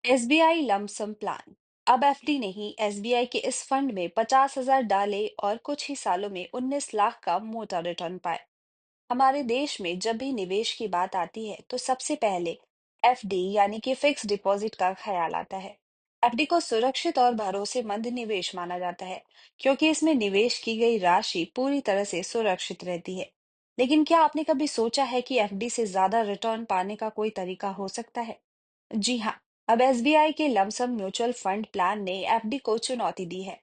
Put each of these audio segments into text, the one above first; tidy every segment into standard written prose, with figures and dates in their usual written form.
SBI lump sum plan. अब FD नहीं, SBI के इस फंड में 50,000 डाले और कुछ ही सालों में 19 लाख का मोटा रिटर्न पाए। हमारे देश में जब भी निवेश की बात आती है तो सबसे पहले एफडी यानी कि फिक्स डिपॉजिट का ख्याल आता है। एफडी को सुरक्षित और भरोसेमंद निवेश माना जाता है क्योंकि इसमें निवेश की गई राशि पूरी तरह से सुरक्षित रहती है। लेकिन क्या आपने कभी सोचा है कि एफडी से ज्यादा रिटर्न पाने का कोई तरीका हो सकता है? जी हाँ। अब एसबीआई के लमसम म्यूचुअल फंड प्लान ने एफडी को चुनौती दी है।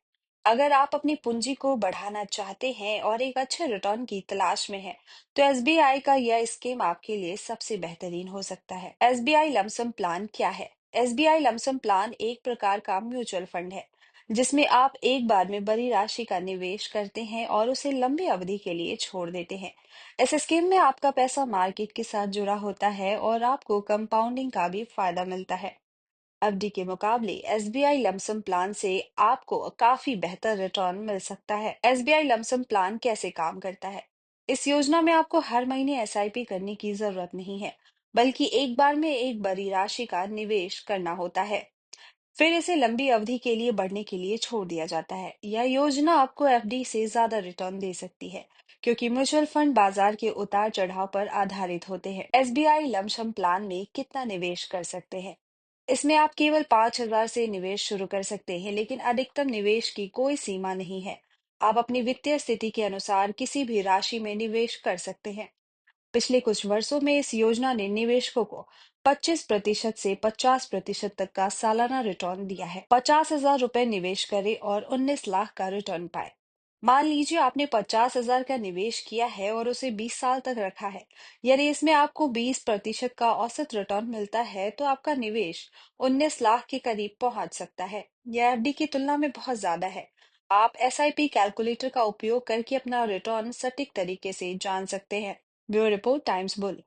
अगर आप अपनी पूंजी को बढ़ाना चाहते हैं और एक अच्छे रिटर्न की तलाश में हैं, तो एसबीआई का यह स्कीम आपके लिए सबसे बेहतरीन हो सकता है। एसबीआई लमसम प्लान क्या है? एसबीआई लमसम प्लान एक प्रकार का म्यूचुअल फंड है जिसमें आप एक बार में बड़ी राशि का निवेश करते हैं और उसे लंबी अवधि के लिए छोड़ देते हैं। इस स्कीम में आपका पैसा मार्केट के साथ जुड़ा होता है और आपको कंपाउंडिंग का भी फायदा मिलता है। एफडी के मुकाबले एसबीआई लमसम प्लान से आपको काफी बेहतर रिटर्न मिल सकता है। एसबीआई लमसम प्लान कैसे काम करता है? इस योजना में आपको हर महीने एसआईपी करने की जरूरत नहीं है, बल्कि एक बार में एक बड़ी राशि का निवेश करना होता है। फिर इसे लंबी अवधि के लिए बढ़ने के लिए छोड़ दिया जाता है। यह योजना आपको एफडी से ज्यादा रिटर्न दे सकती है क्योंकि म्यूचुअल फंड बाजार के उतार चढ़ाव पर आधारित होते हैं। एसबीआई लमसम प्लान में कितना निवेश कर सकते हैं? इसमें आप केवल 5,000 से निवेश शुरू कर सकते हैं, लेकिन अधिकतम निवेश की कोई सीमा नहीं है। आप अपनी वित्तीय स्थिति के अनुसार किसी भी राशि में निवेश कर सकते हैं। पिछले कुछ वर्षों में इस योजना ने निवेशकों को 25% से 50% तक का सालाना रिटर्न दिया है। 50,000 रुपए निवेश करें और 19 लाख का रिटर्न पाए। मान लीजिए आपने 50,000 का निवेश किया है और उसे 20 साल तक रखा है। यदि इसमें आपको 20% का औसत रिटर्न मिलता है तो आपका निवेश 19 लाख के करीब पहुंच सकता है। यह एफडी की तुलना में बहुत ज्यादा है। आप एसआईपी कैलकुलेटर का उपयोग करके अपना रिटर्न सटीक तरीके से जान सकते हैं। Bureau report, times bull.